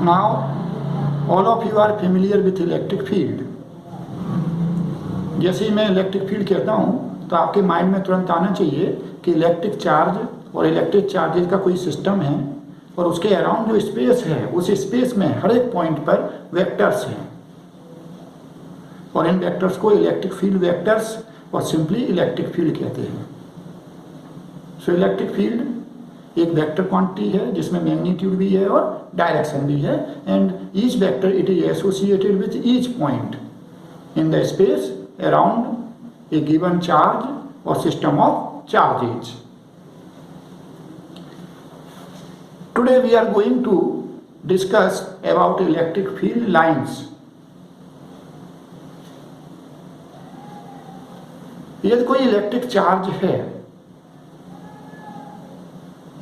Now all of you are familiar with electric field. जैसे ही मैं electric field कहता हूँ तो आपके माइंड में तुरंत आना चाहिए कि इलेक्ट्रिक चार्ज और इलेक्ट्रिक चार्जेज का कोई सिस्टम है और उसके अराउंड जो स्पेस है उस स्पेस में हर एक पॉइंट पर वेक्टर्स हैं और इन वेक्टर्स को इलेक्ट्रिक फील्ड वेक्टर्स और सिंपली इलेक्ट्रिक फील्ड कहते हैं। सो इलेक्ट्रिक फील्ड एक वेक्टर क्वांटिटी है जिसमें मैग्नीट्यूड भी है और डायरेक्शन भी है and each vector it is associated with each point in the space around a given charge or system of charges. Today we are going to discuss about electric field lines. यदि कोई electric charge है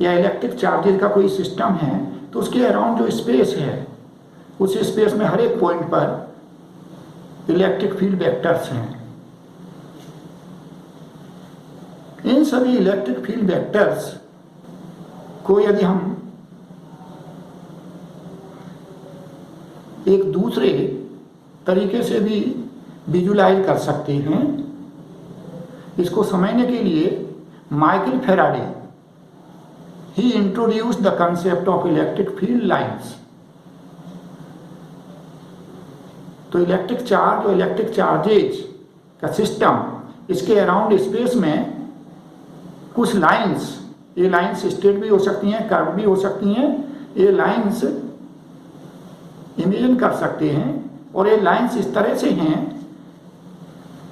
या electric charges का कोई system है तो उसके around जो स्पेस है उस स्पेस में हर एक पॉइंट पर इलेक्ट्रिक फील्ड वेक्टर्स हैं। इन सभी इलेक्ट्रिक फील्ड वेक्टर्स को यदि हम एक दूसरे तरीके से भी विजुलाइज कर सकते हैं। इसको समझने के लिए Michael Faraday he introduced the concept of electric field lines. तो इलेक्ट्रिक चार्ज और इलेक्ट्रिक चार्जेज का सिस्टम इसके अराउंड स्पेस में कुछ लाइंस, ये लाइंस स्ट्रेट भी हो सकती हैं, कर्व भी हो सकती हैं, ये लाइंस इमेजिन कर सकते हैं और ये लाइंस इस तरह से हैं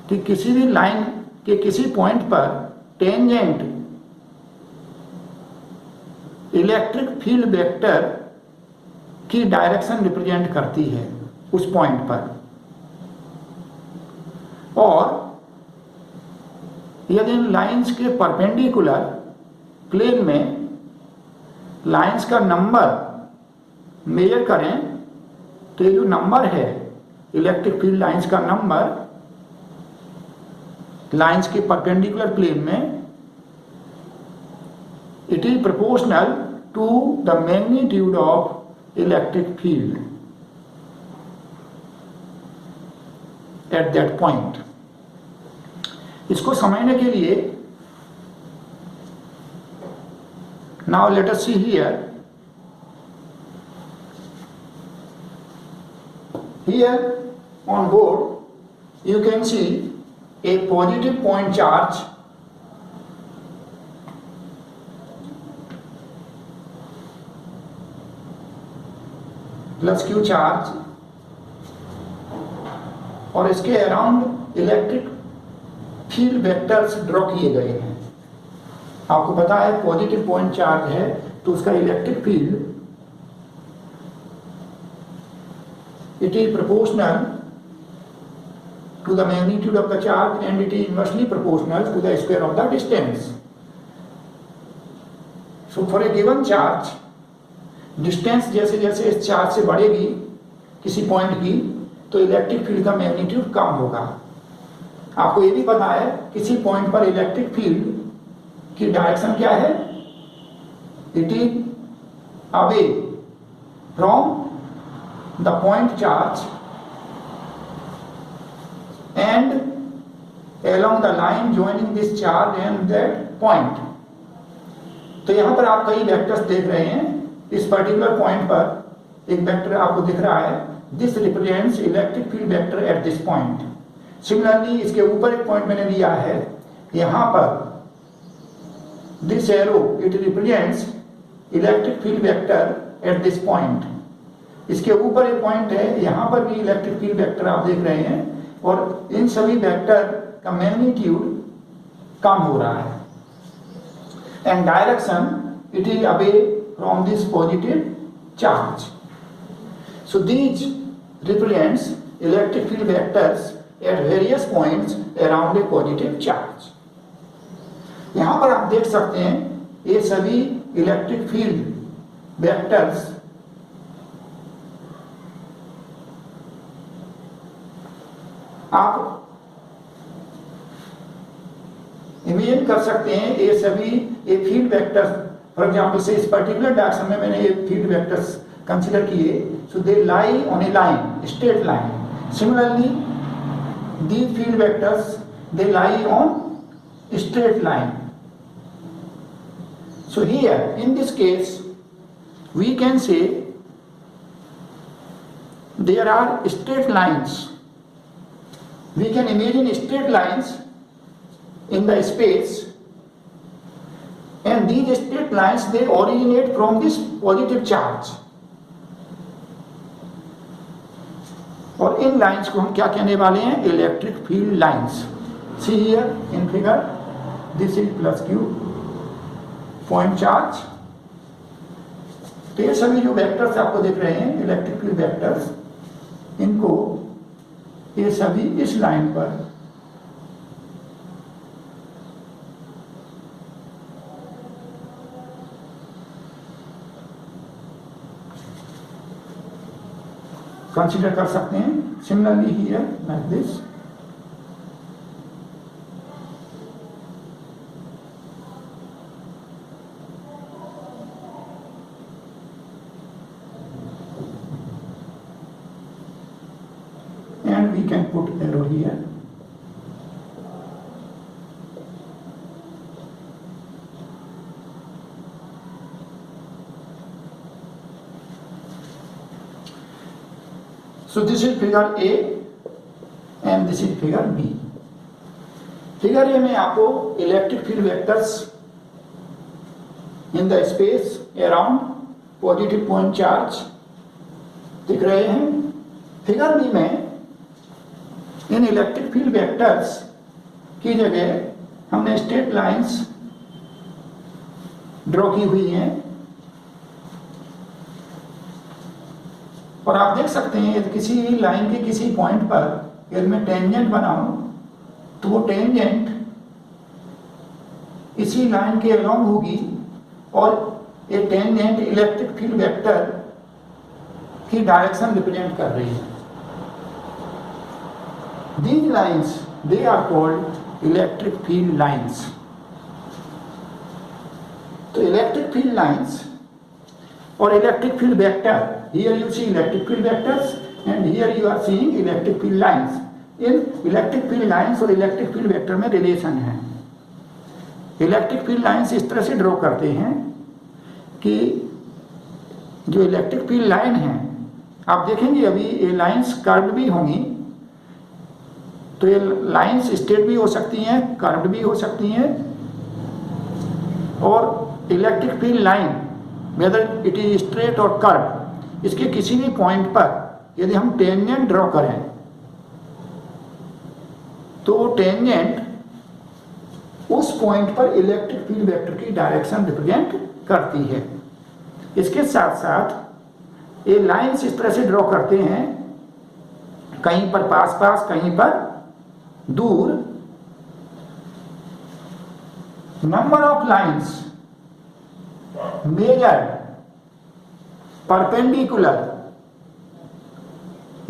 कि किसी भी लाइन के किसी पॉइंट पर टेंजेंट इलेक्ट्रिक फील्ड वेक्टर की डायरेक्शन रिप्रेजेंट करती है उस पॉइंट पर। और यदि इन लाइंस के परपेंडिकुलर प्लेन में लाइंस का नंबर मेजर करें तो ये जो नंबर है इलेक्ट्रिक फील्ड लाइंस का नंबर लाइंस के परपेंडिकुलर प्लेन में it is proportional to the magnitude of electric field at that point. इसको समझने के लिए now let us see here on board you can C a positive point charge plus q charge और इसके around electric field vectors draw किए गए हैं। आपको पता है पॉजिटिव पॉइंट चार्ज है तो उसका electric field it is proportional to the magnitude of the charge and it is inversely proportional to the square of the distance. So for a given charge, distance जैसे जैसे इस charge से बढ़ेगी किसी point की तो इलेक्ट्रिक फील्ड का magnitude कम होगा। आपको ये भी पता है किसी पॉइंट पर इलेक्ट्रिक फील्ड की डायरेक्शन क्या है, it is away from the point charge and along the line joining this charge and that point। तो यहां पर आप कई वेक्टर्स देख रहे हैं। इस पर्टिकुलर पॉइंट पर एक वेक्टर आपको दिख रहा है, this represents electric field vector eight this point. Similarly इसके ऊपर एक पॉइंट मैंने लिया है, यहां पर this arrow it represents electric field vector eight this point. इसके ऊपर एक पॉइंट है, यहां पर भी इलेक्ट्रिक फील्ड वेक्टर आप देख रहे हैं और इन सभी वेक्टर का मैग्नीट्यूड कम हो रहा है and direction it is away from this positive charge. So these represents electric field vectors at various points around a positive charge. यहां पर आप देख सकते हैं ये सभी इलेक्ट्रिक फील्ड वेक्टर्स आप इमेजिन कर सकते हैं ये सभी ये फील्ड वेक्टर्स फॉर एग्जांपल से इस पर्टिकुलर डायरेक्शन में मैंने ये फील्ड वेक्टर्स कंसिडर किए, so they lie on a line, straight line. Similarly these field vectors, they lie on straight line. So here in this case we can say there are straight lines. We can imagine straight lines in the space, and these straight lines, they originate from this positive charge. और इन lines को हम क्या कहने वाले हैं? Electric field lines. See here in figure, this is plus Q point charge. तो ये सभी जो वेक्टर्स आपको दिख रहे हैं इलेक्ट्रिक फील्ड वेक्टर्स, इनको ये सभी इस लाइन पर कंसीडर कर सकते हैं. Similarly here like this. And we can put arrow here. So this is figure A and this is figure B. Figure A में आपको electric field vectors in the space around positive point charge दिख रहे हैं. Figure B में इन electric field vectors की जगह हमने straight lines draw की हुई हैं. और आप देख सकते हैं यदि किसी लाइन के किसी पॉइंट पर यदि मैं टेंजेंट बनाऊं तो वो टेंजेंट इसी लाइन के अलोंग होगी और ये टेंजेंट इलेक्ट्रिक फील्ड वेक्टर की डायरेक्शन रिप्रेजेंट कर रही है. These lines they are called electric field lines. तो इलेक्ट्रिक फील्ड लाइंस और electric field vector, here you see electric field vectors and here you are seeing electric field lines. In electric field lines और electric field vector में relation है. Electric field lines इस तरह से draw करते हैं कि जो इलेक्ट्रिक फील्ड लाइन है, आप देखेंगे अभी ये लाइंस कर्व्ड भी होंगी, तो ये लाइंस स्ट्रेट भी हो सकती हैं, कर्व्ड भी हो सकती हैं. और electric field line whether it is straight और कर्व, इसके किसी भी पॉइंट पर यदि हम टेंजेंट ड्रॉ करें तो टेंजेंट उस पॉइंट पर इलेक्ट्रिक फील्ड वेक्टर की डायरेक्शन रिप्रेजेंट करती है. इसके साथ साथ ये लाइंस इस तरह से ड्रॉ करते हैं, कहीं पर पास पास कहीं पर दूर. Number of lines measured perpendicular,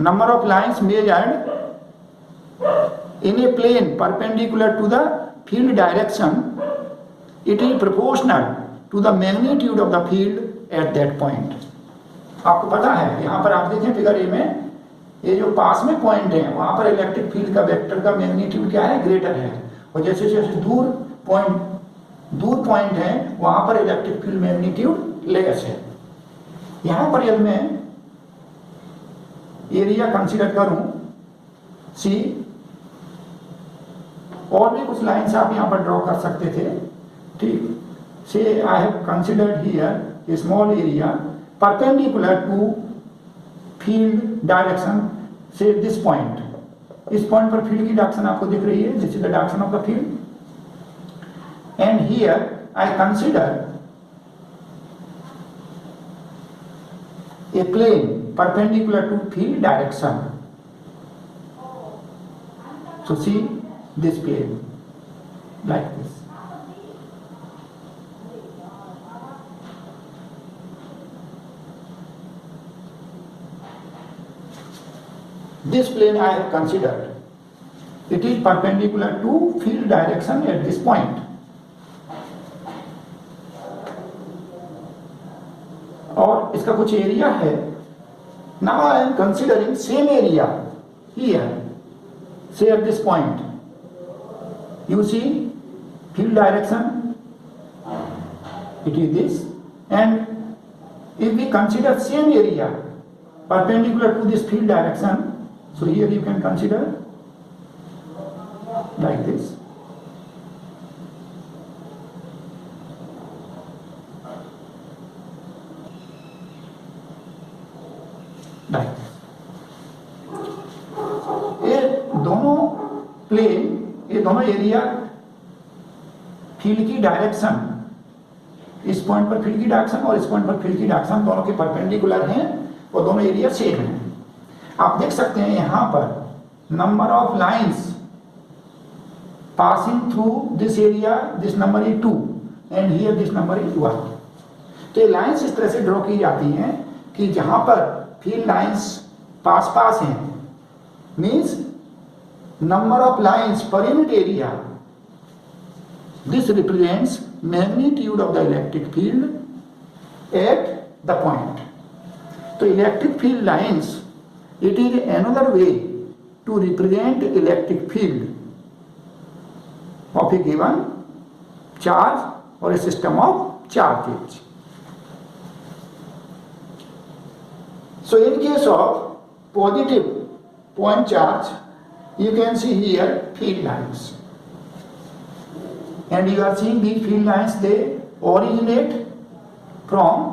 number of lines measured in a plane perpendicular to the field direction, it is proportional to the magnitude of the field at that point. आपको पता है यहाँ पर आप देखें फिगर ए में ये जो पास में पॉइंट है वहां पर इलेक्ट्रिक फील्ड का वेक्टर का मैग्नीट्यूड क्या है? ग्रेटर है. और जैसे जैसे दूर पॉइंट है वहां पर इलेक्ट्रिक फील्ड मैग्नीट्यूड लेस है. यहां पर यदि मैं एरिया कंसीडर करूं सी, और भी कुछ लाइंस आप यहां पर ड्रॉ कर सकते थे. ठीक, so I have considered here a small area perpendicular to field direction. So this point, इस पॉइंट पर फील्ड की डायरेक्शन आपको दिख रही है, this is the direction of the field. And here I consider a plane perpendicular to field direction. So see this plane like this. This plane I have considered. It is perpendicular to field direction at this point. और इसका कुछ area है. Now I am considering same area here. Say at this point, you see field direction, it is this, and if we consider same area perpendicular to this field direction, so here you can consider like this. Like this. ये दोनों plane, ये दोनों area field की direction, इस point पर field की direction और इस पॉइंट पर फील्ड की डायरेक्शन दोनों के परपेंडिकुलर हैं और दोनों एरिया सेम हैं. आप देख सकते हैं यहां पर number of lines passing through this area, this number is 2 and here this number is 1. तो ये लाइंस इस तरह से ड्रॉ की जाती हैं कि जहां पर फील्ड लाइंस पास पास हैं, means number of lines per unit area. This represents magnitude of the electric field at the point. So electric field lines, it is another way to represent electric field of a given charge or a system of charges. So in case of positive point charge, you can see here field lines, and you are seeing these field lines, they originate from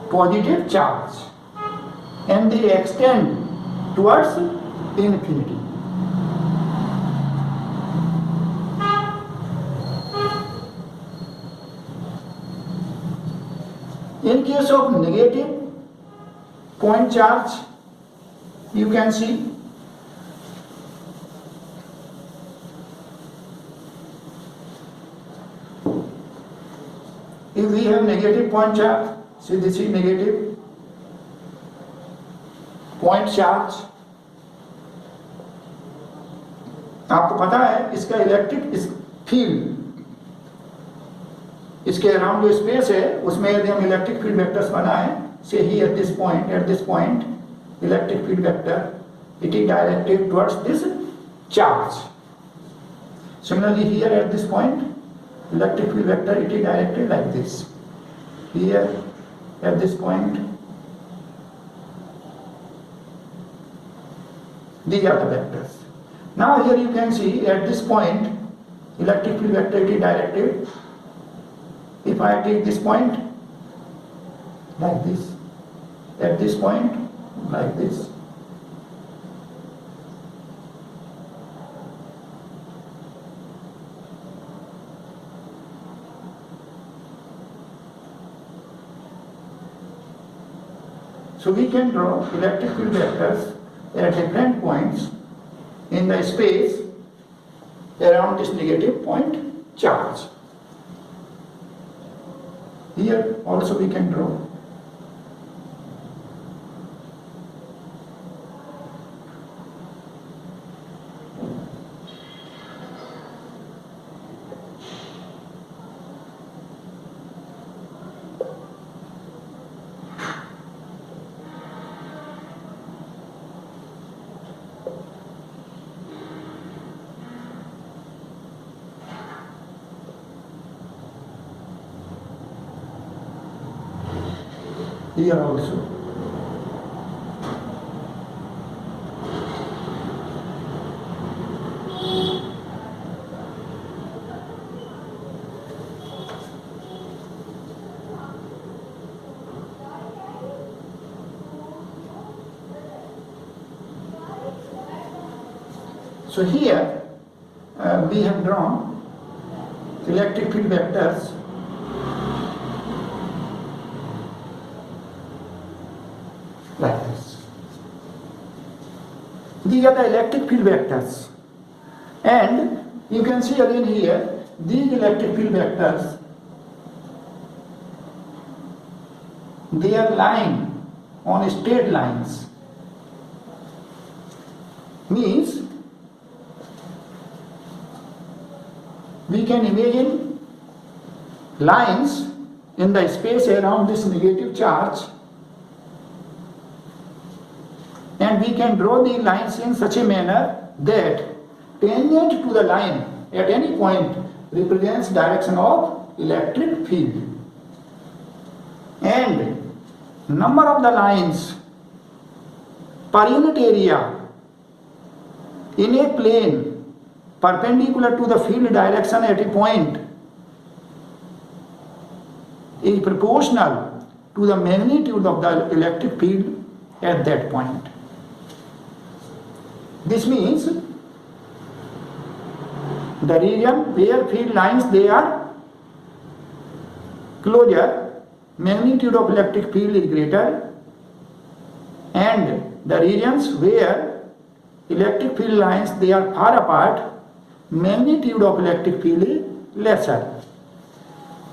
positive charge and they extend towards infinity. In case of negative point charge, you can see if we have negative point charge, see this is negative point charge. आपको पता है इसका electric field, इसके around जो space है उसमें यदि हम इलेक्ट्रिक फील्ड वेक्टर्स बनाएं, से ही at this point electric field vector it is directed towards this charge. Similarly here at this point electric field vector, it is directed like this. Here at this point, these are the vectors. Now here you can see at this point electric field vector, it is directed. If I take this point like this, at this point like this, so we can draw electric field vectors at different points in the space around this negative point charge. Here also we can draw. Here also. So here we have drawn electric field vectors like this. These are the electric field vectors, and you can see again here these electric field vectors, they are lying on straight lines, means we can imagine lines in the space around this negative charge, and we can draw the lines in such a manner that tangent to the line at any point represents direction of electric field, and number of the lines per unit area in a plane perpendicular to the field direction at a point is proportional to the magnitude of the electric field at that point. This means the region where field lines they are closer, magnitude of electric field is greater, and the regions where electric field lines they are far apart, magnitude of electric field is lesser.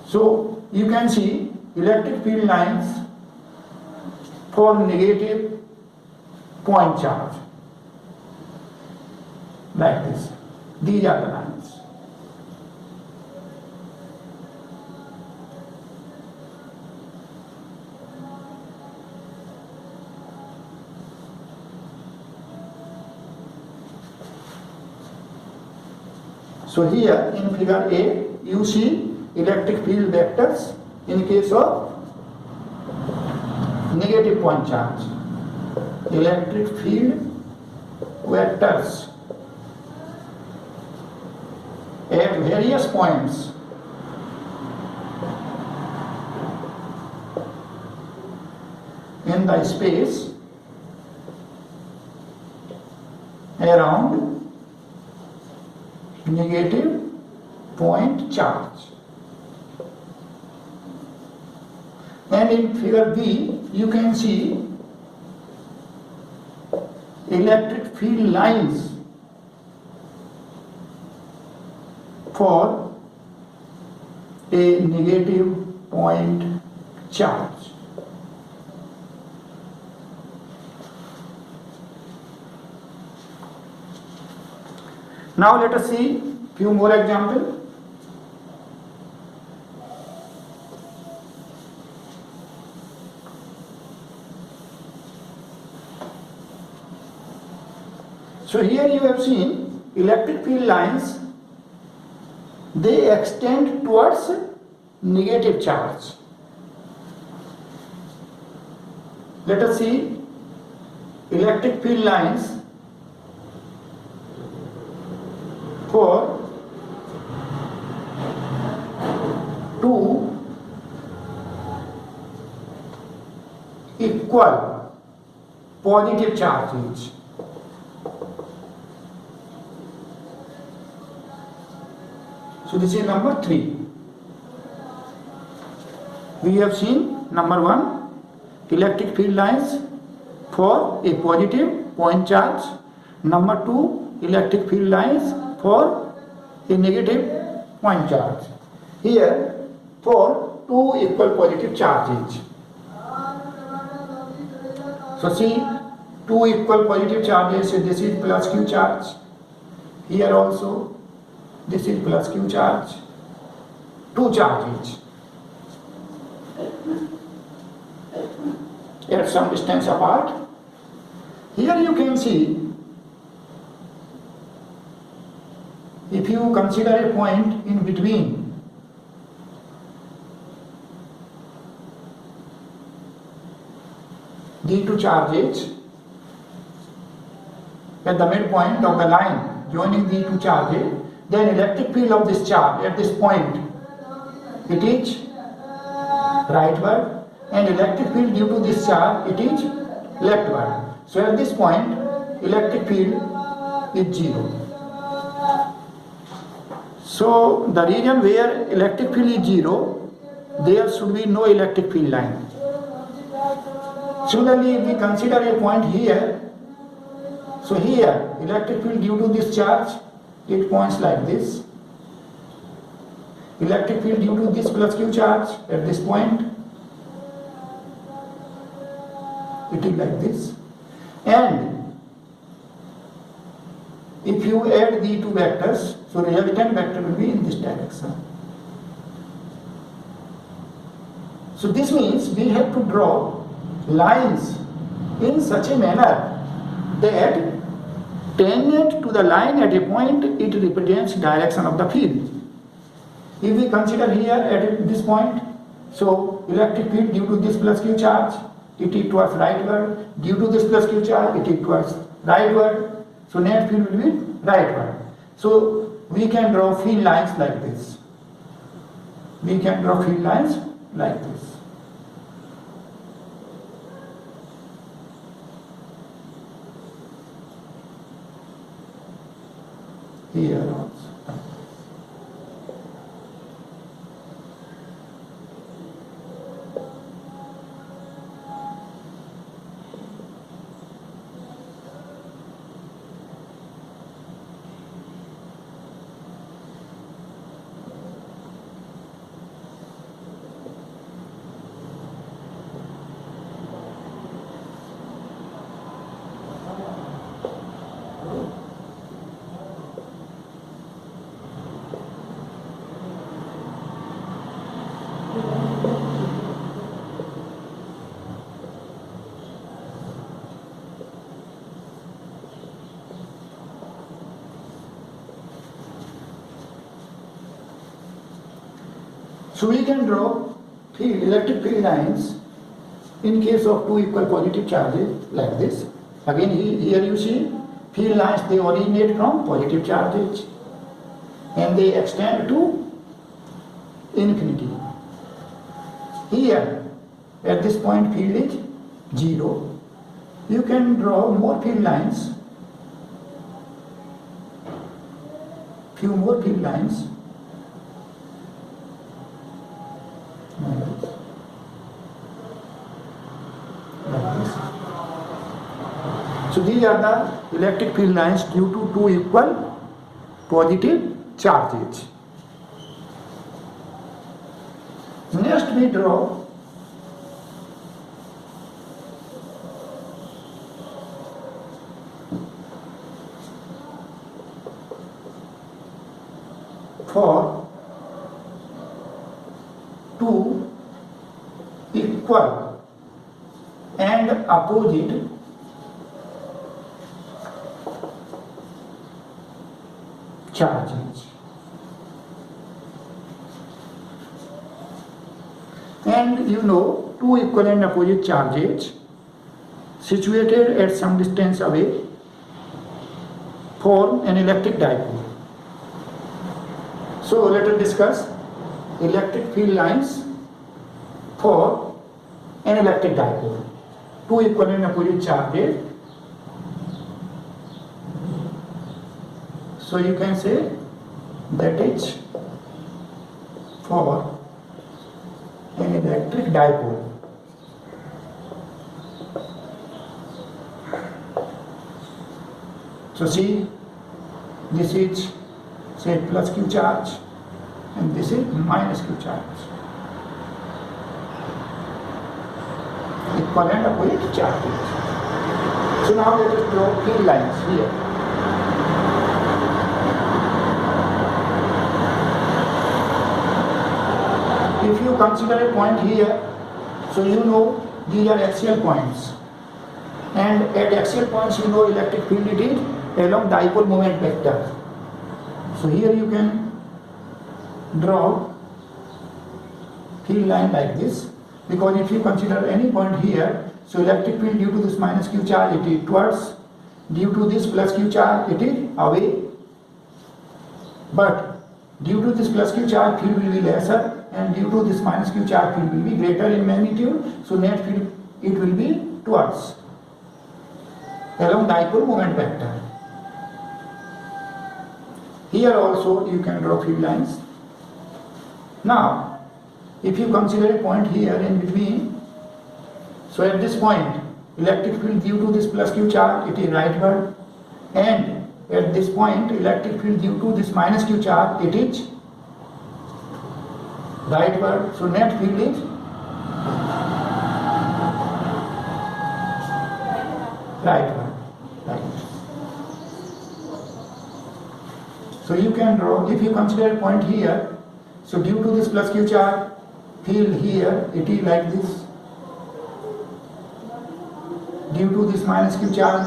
So you can see electric field lines for negative point charge like this. These are the lines. So here in figure A, you see electric field vectors in case of negative point charge. Electric field vectors at various points in the space around negative point charge. And in figure B, you can see electric field lines for a negative point charge. Now let us see few more examples. So here you have seen electric field lines, they extend towards negative charge. Let us see electric field lines for two equal positive charges. So this is number 3. We have seen number 1, electric field lines for a positive point charge. Number 2, electric field lines for a negative point charge. Here for two equal positive charges. So see, two equal positive charges, so this is plus Q charge. Here also this is plus Q charge. Two charges at some distance apart. Here you can see, if you consider a point in between the two charges, at the midpoint of the line joining the two charges, then electric field of this charge at this point, it is rightward, and electric field due to this charge, it is leftward. So at this point, electric field is 0. So the region where electric field is 0, there should be no electric field line. Similarly, if we consider a point here, so here electric field due to this charge, it points like this. Electric field due to this plus Q charge at this point, it is like this. And if you add the two vectors, so resultant vector will be in this direction. So this means we have to draw lines in such a manner that tangent to the line at a point, it represents direction of the field. If we consider here at this point, so electric field due to this plus q charge, it is towards rightward. Due to this plus q charge, it is towards rightward. So net field will be rightward. So we can draw field lines like this. We can draw field lines like this. Here also. So we can draw electric field lines in case of two equal positive charges like this. Again here you see field lines, they originate from positive charges and they extend to infinity. Here at this point field is 0. You can draw more field lines, few more field lines. So these are the electric field lines due to two equal positive charges. Next we draw for two equal and opposite charges. And you know, two equal and opposite charges situated at some distance away form an electric dipole. So let us discuss electric field lines for an electric dipole. Two equal and opposite charges. So you can say that is for an electric dipole. So see, this is say plus q charge and this is minus q charge. Equal and opposite charges. So now let us draw field lines here. If you consider a point here, so you know these are axial points, and at axial points you know electric field it is along dipole moment vector. So here you can draw field line like this, because if you consider any point here, so electric field due to this minus q charge it is towards, due to this plus q charge it is away, but due to this plus q charge field will be lesser, and due to this minus q charge field will be greater in magnitude, so net field it will be towards along dipole moment vector. Here also you can draw field lines. Now if you consider a point here in between, so at this point electric field due to this plus q charge it is rightward, and at this point electric field due to this minus q charge it is rightward, so net field is rightward. So you can draw, if you consider a point here, so due to this plus q charge field here, it is like this. Due to this minus q charge,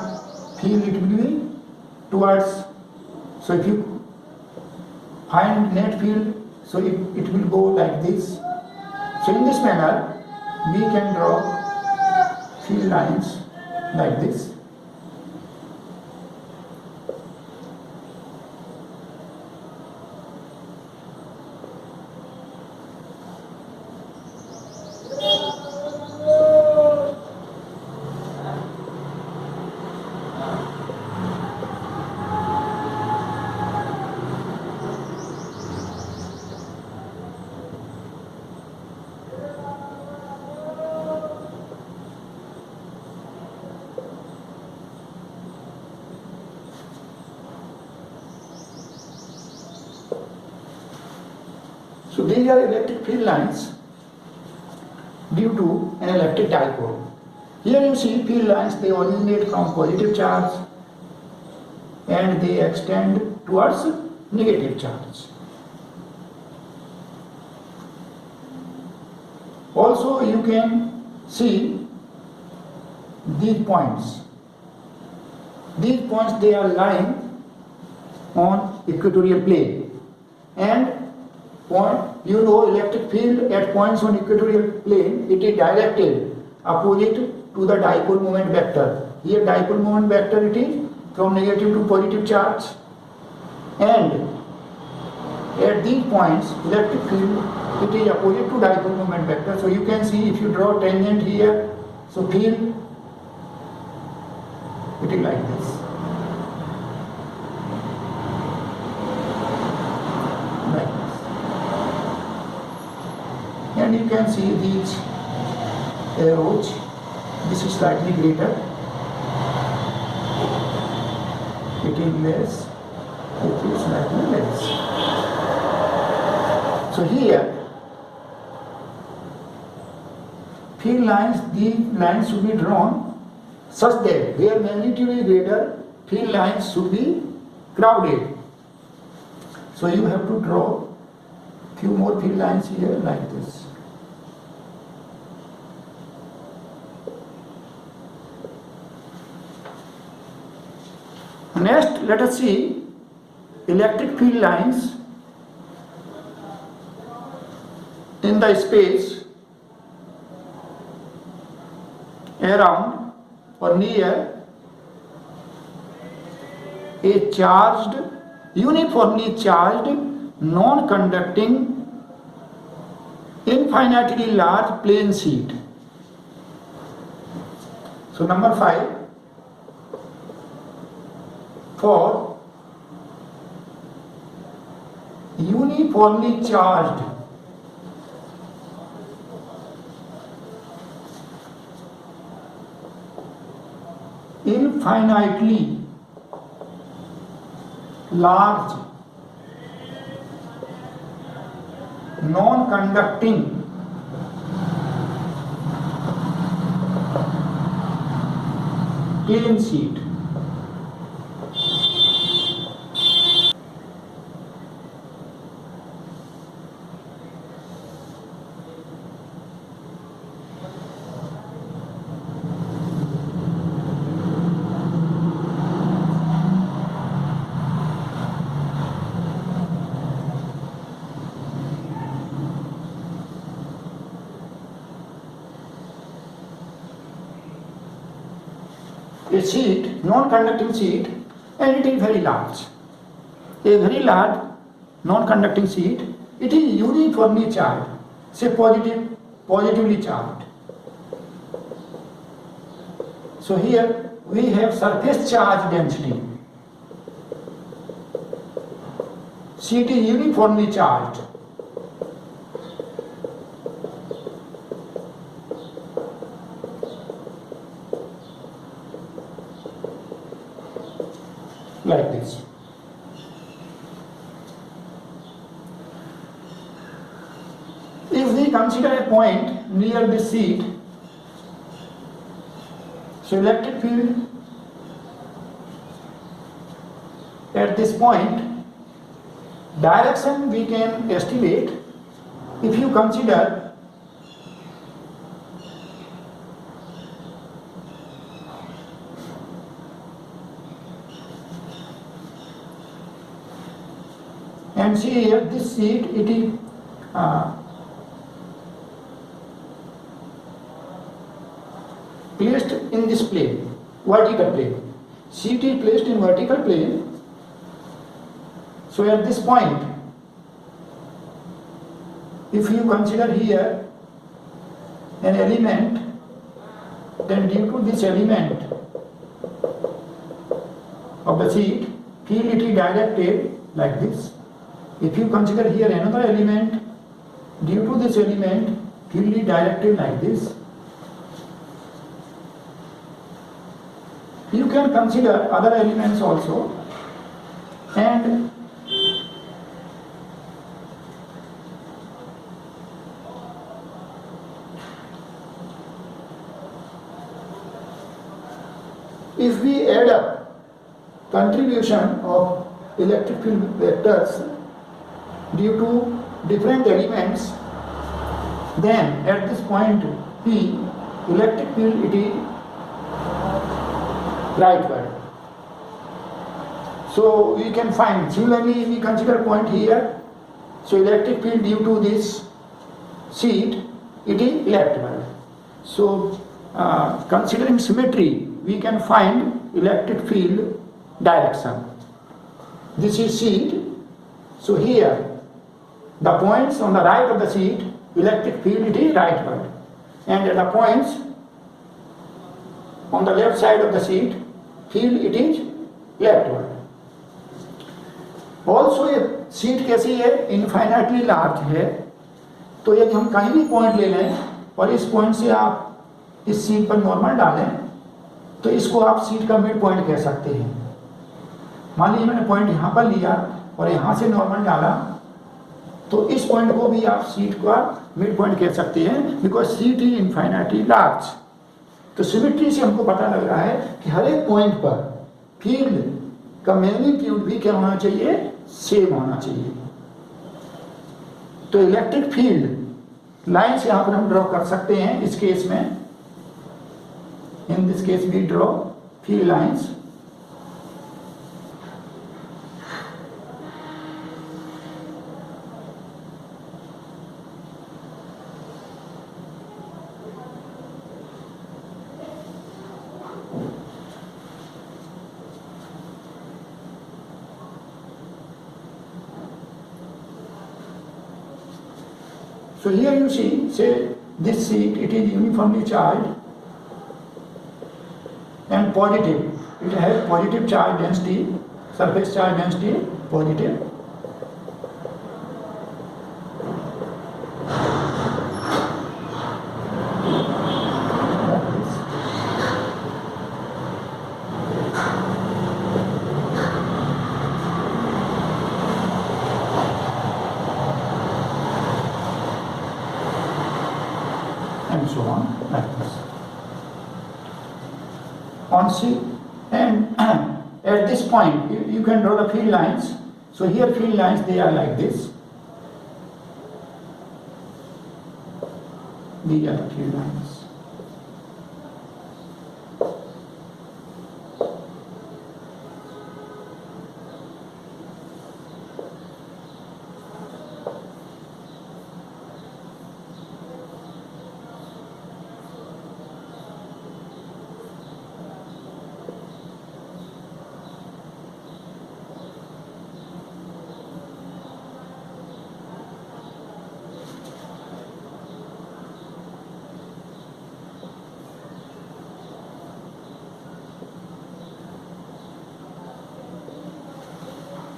field it will be towards. So if you find net field, so it will go like this. So in this manner, we can draw field lines like this. So these are electric field lines due to an electric dipole. Here you see field lines, they originate from positive charge and they extend towards negative charge. Also you can see these points. These points, they are lying on equatorial plane, and electric field at points on equatorial plane, it is directed opposite to the dipole moment vector. Here dipole moment vector, it is from negative to positive charge, and at these points electric field, it is opposite to dipole moment vector. So you can see, if you draw tangent here, so field it is like this. And you can see these arrows, this is slightly greater, it is less, it is slightly less. So here, field lines, these lines should be drawn such that where magnitude is greater, field lines should be crowded. So you have to draw few more field lines here like this. Next, let us see electric field lines in the space around or near a charged, uniformly charged, non-conducting, infinitely large plane sheet. So number 5, for uniformly charged infinitely large non-conducting plane sheet. A sheet, non-conducting sheet, and it is very large. A very large non-conducting sheet, it is uniformly charged, say positively charged. So here we have surface charge density. Sheet is uniformly charged. Like this. If we consider a point near this sheet, so electric field at this point, direction we can estimate if you consider and see here this seat, it is placed in this plane, vertical plane. Seat is placed in vertical plane. So at this point, if you consider here an element, then due to this element of the seat, field it is directed like this. If you consider here another element, due to this element, field is directed like this. You can consider other elements also, and if we add up contribution of electric field vectors due to different elements, then at this point P, electric field it is rightward. So we can find, similarly we consider point here, so electric field due to this seat it is leftward. So considering symmetry, we can find electric field direction. This is seat, so here the points on the right of the seat, electric field it is rightward, and at the points on the left side of the seat, field it is leftward. Also ये seat कैसी है, infinitely large है, तो यदि हम कहीं भी point ले लें और इस पॉइंट से आप इस सीट पर नॉर्मल डालें, तो इसको आप सीट का मिड पॉइंट कह सकते हैं। मान लीजिए मैंने पॉइंट यहाँ पर लिया और यहाँ से नॉर्मल डाला, तो इस पॉइंट को भी आप सीट का मिड पॉइंट कह सकते हैं, because seat is infinitely large. तो सिमेट्री से हमको पता लग रहा है कि हर एक पॉइंट पर फील्ड का मैग्नीट्यूड भी क्या होना चाहिए, सेम होना चाहिए। तो इलेक्ट्रिक फील्ड लाइंस यहाँ पर हम ड्रॉ कर सकते हैं इस केस में। In this case we draw field lines. So here you see, say this seat, it is uniformly charged and positive. It has positive charge density, surface charge density, positive. And so on, like this. On C, and at this point, you can draw the field lines. So here field lines, they are like this. These are the field lines.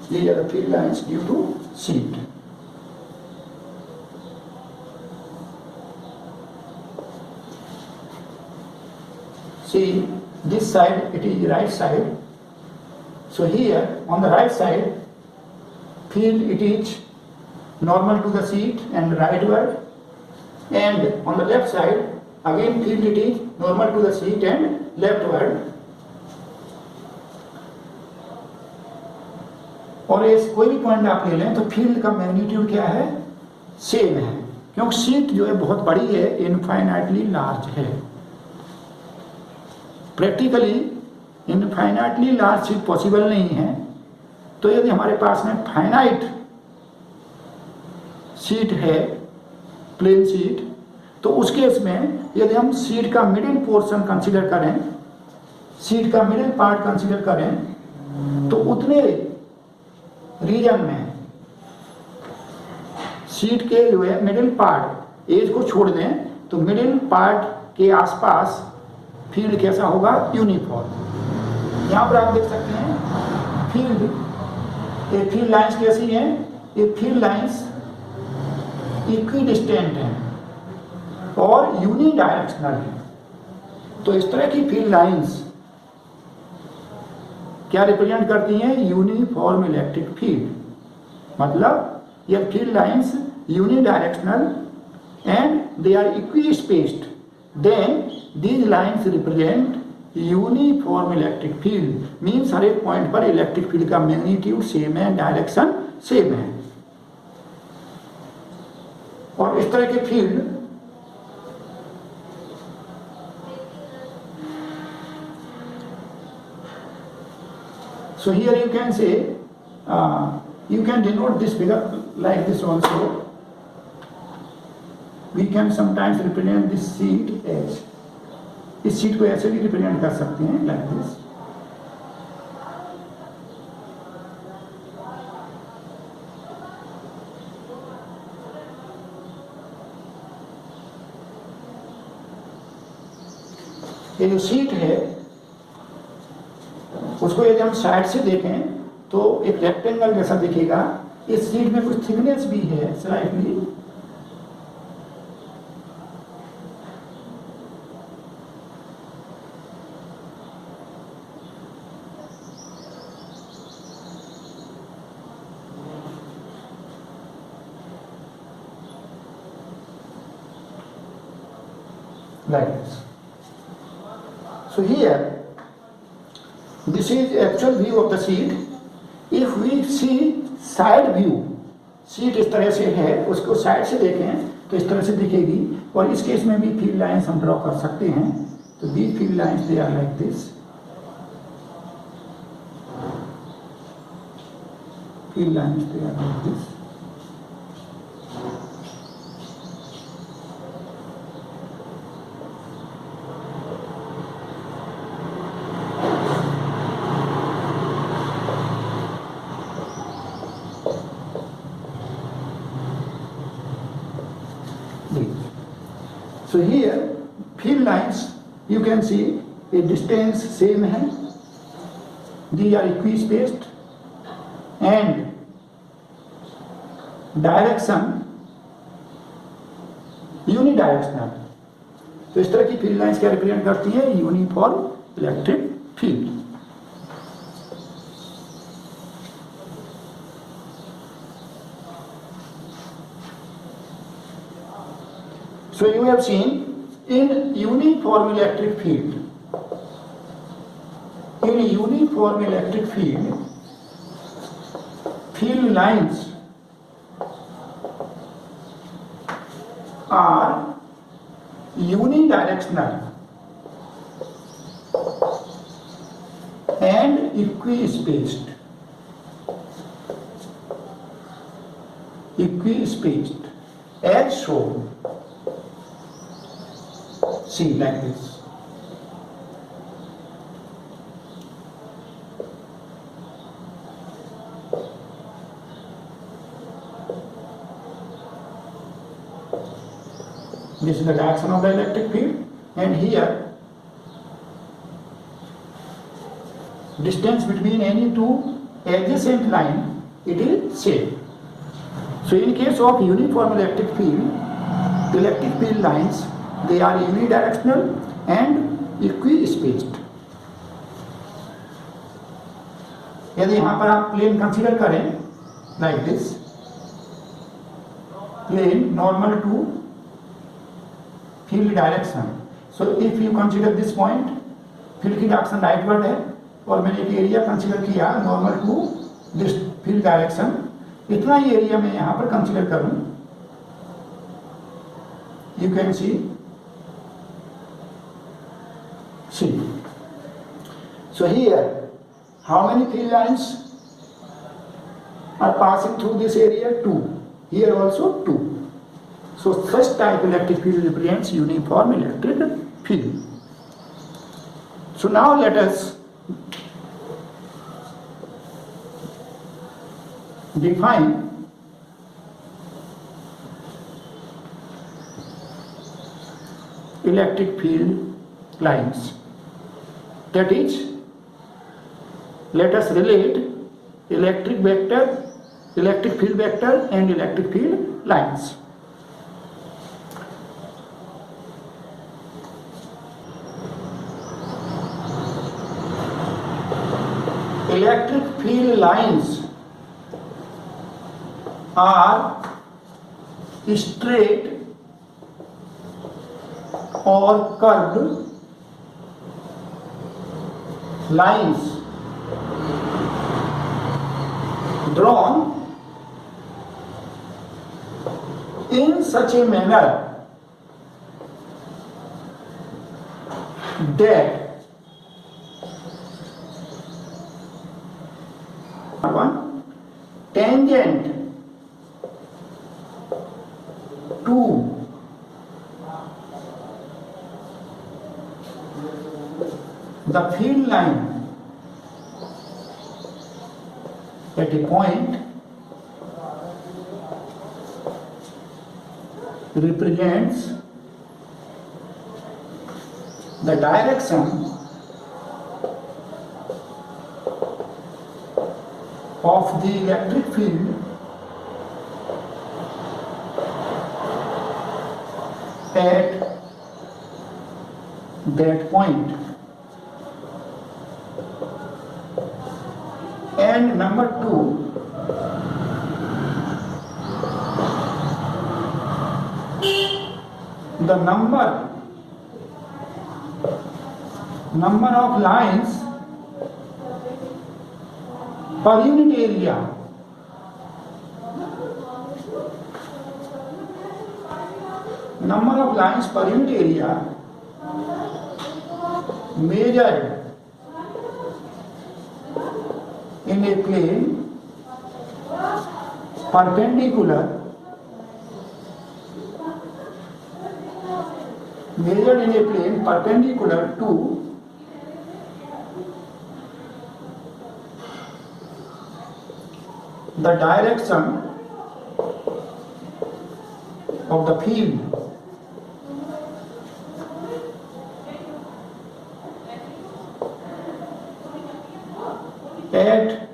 These are the field lines due to seat. See, this side, it is right side. So here, on the right side, field it is normal to the seat and rightward. And on the left side, again field it is normal to the seat and leftward. और इस कोई भी point आप ले लें तो field का magnitude क्या है, सेम है, क्योंकि सीट जो है बहुत बड़ी है, इनफाइनाइटली लार्ज है। Practically infinitely large seat possible नहीं है। तो यदि हमारे पास में फाइनाइट शीट है, प्लेन शीट, तो उस केस में यदि हम शीट का मिडिल पोर्शन कंसीडर करें, शीट का मिडिल पार्ट कंसीडर करें, तो उतने रीजन में शीट के जो है मिडिल पार्ट एज को छोड़ दें तो मिडिल पार्ट के आसपास फील्ड कैसा होगा, यूनिफॉर्म। यहाँ पर आप देख सकते हैं फील्ड, ये फील्ड लाइंस कैसी हैं, ये फील्ड लाइंस इक्विडिस्टेंट हैं और यूनिडायरेक्शनल है। तो इस तरह की फील्ड लाइंस क्या रिप्रेजेंट करती हैं, यूनिफॉर्म इलेक्ट्रिक फील्ड। मतलब ये field lines unidirectional and they are equispaced, then these lines represent uniform electric field. Means हर एक पॉइंट पर इलेक्ट्रिक फील्ड का मैग्नीट्यूड सेम है, डायरेक्शन सेम है। और इस तरह के field so here you can say you can denote this figure like this also. We can sometimes represent this sheet as, इस शीट को ऐसे भी रिप्रेजेंट कर सकते हैं like this. ये जो शीट है उसको यदि हम साइड से देखें तो एक रेक्टेंगल जैसा दिखेगा। इस शीट में कुछ थिकनेस भी है slightly, like this. So here this is actual view of the sheet. If we see side view, sheet इस तरह से है, उसको साइड से देखें तो इस तरह से दिखेगी। और इस केस में भी फील्ड लाइंस हम ड्रॉ कर सकते हैं। तो these field lines they are like this. Field lines they are like this. So here field lines you can see a distance same है, these are equispaced and direction unidirectional. तो इस तरह की फील्ड लाइंस क्या represent करती है, uniform electric field. So you have seen in uniform electric field, field lines are unidirectional and equispaced as shown. See, like this. This is the direction of the electric field, and here distance between any two adjacent line, it is same. So in case of uniform electric field lines, they are unidirectional and equispaced. यदि यहाँ पर आप plane consider करें like this, plane normal to field direction. So if you consider this point, field की direction rightward है और मैंने एक एरिया कंसीडर किया normal to this field direction, इतना ही एरिया मैं यहाँ पर कंसीडर करूँ, you can see. So here, how many field lines are passing through this area? 2. here also 2. So such type electric field represents uniform electric field. So now let us define electric field lines. That is, let us relate electric field vector and electric field lines. Electric field lines are straight or curved lines drawn in such a manner that tangent to the field line at a point represents the direction of the electric field at that point. And number 2, the number of lines per unit area measured in a plane perpendicular to the direction of the field at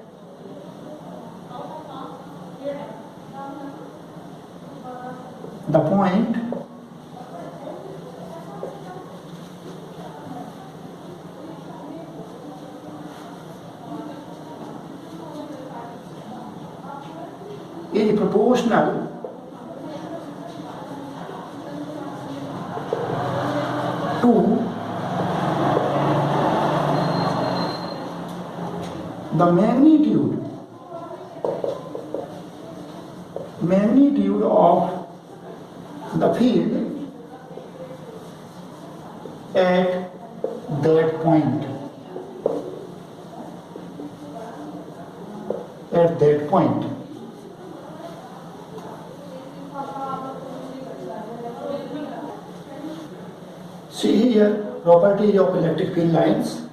the point is proportional to the magnitude of the field at that point. See here properties of electric field lines.